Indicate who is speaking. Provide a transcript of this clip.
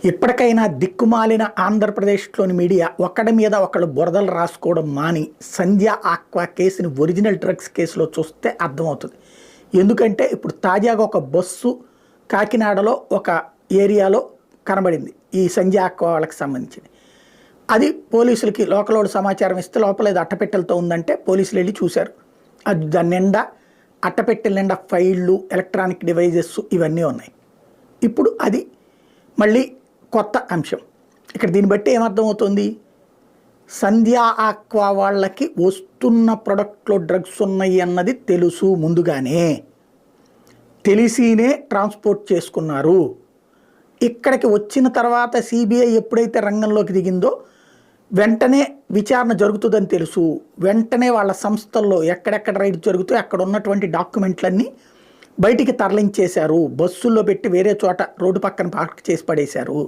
Speaker 1: ఎప్పటికైనా దిక్కుమాలిన ఆంధ్రప్రదేశ్లోని మీడియా ఒకడి మీద ఒకళ్ళు బురదలు రాసుకోవడం మాని సంధ్య ఆక్వా కేసుని ఒరిజినల్ డ్రగ్స్ కేసులో చూస్తే అర్థమవుతుంది. ఎందుకంటే ఇప్పుడు తాజాగా ఒక బస్సు కాకినాడలో ఒక ఏరియాలో కనబడింది ఈ సంధ్య ఆక్వా వాళ్ళకి సంబంధించింది. అది పోలీసులకి లోకలోడు సమాచారం ఇస్తే లోపల ఏదో అట్టపెట్టెలతో ఉందంటే పోలీసులు వెళ్ళి చూశారు. అది దాని నిండా అట్టపెట్టెల నిండా ఫైళ్ళు, ఎలక్ట్రానిక్ డివైజెస్ ఇవన్నీ ఉన్నాయి. ఇప్పుడు అది మళ్ళీ కొత్త అంశం. ఇక్కడ దీన్ని బట్టి ఏమర్థమవుతుంది, సంధ్య ఆక్వా వాళ్ళకి వస్తున్న ప్రొడక్ట్లో డ్రగ్స్ ఉన్నాయి అన్నది తెలుసు, ముందుగానే తెలిసినే ట్రాన్స్పోర్ట్ చేసుకున్నారు. ఇక్కడికి వచ్చిన తర్వాత సిబిఐ ఎప్పుడైతే రంగంలోకి దిగిందో వెంటనే విచారణ జరుగుతుందని తెలుసు. వెంటనే వాళ్ళ సంస్థల్లో ఎక్కడెక్కడ రైడ్ జరుగుతాయో అక్కడ ఉన్నటువంటి డాక్యుమెంట్లన్నీ బయటికి తరలించేశారు. బస్సుల్లో పెట్టి వేరే చోట రోడ్డు పక్కన పార్క్ చేసి పడేశారు.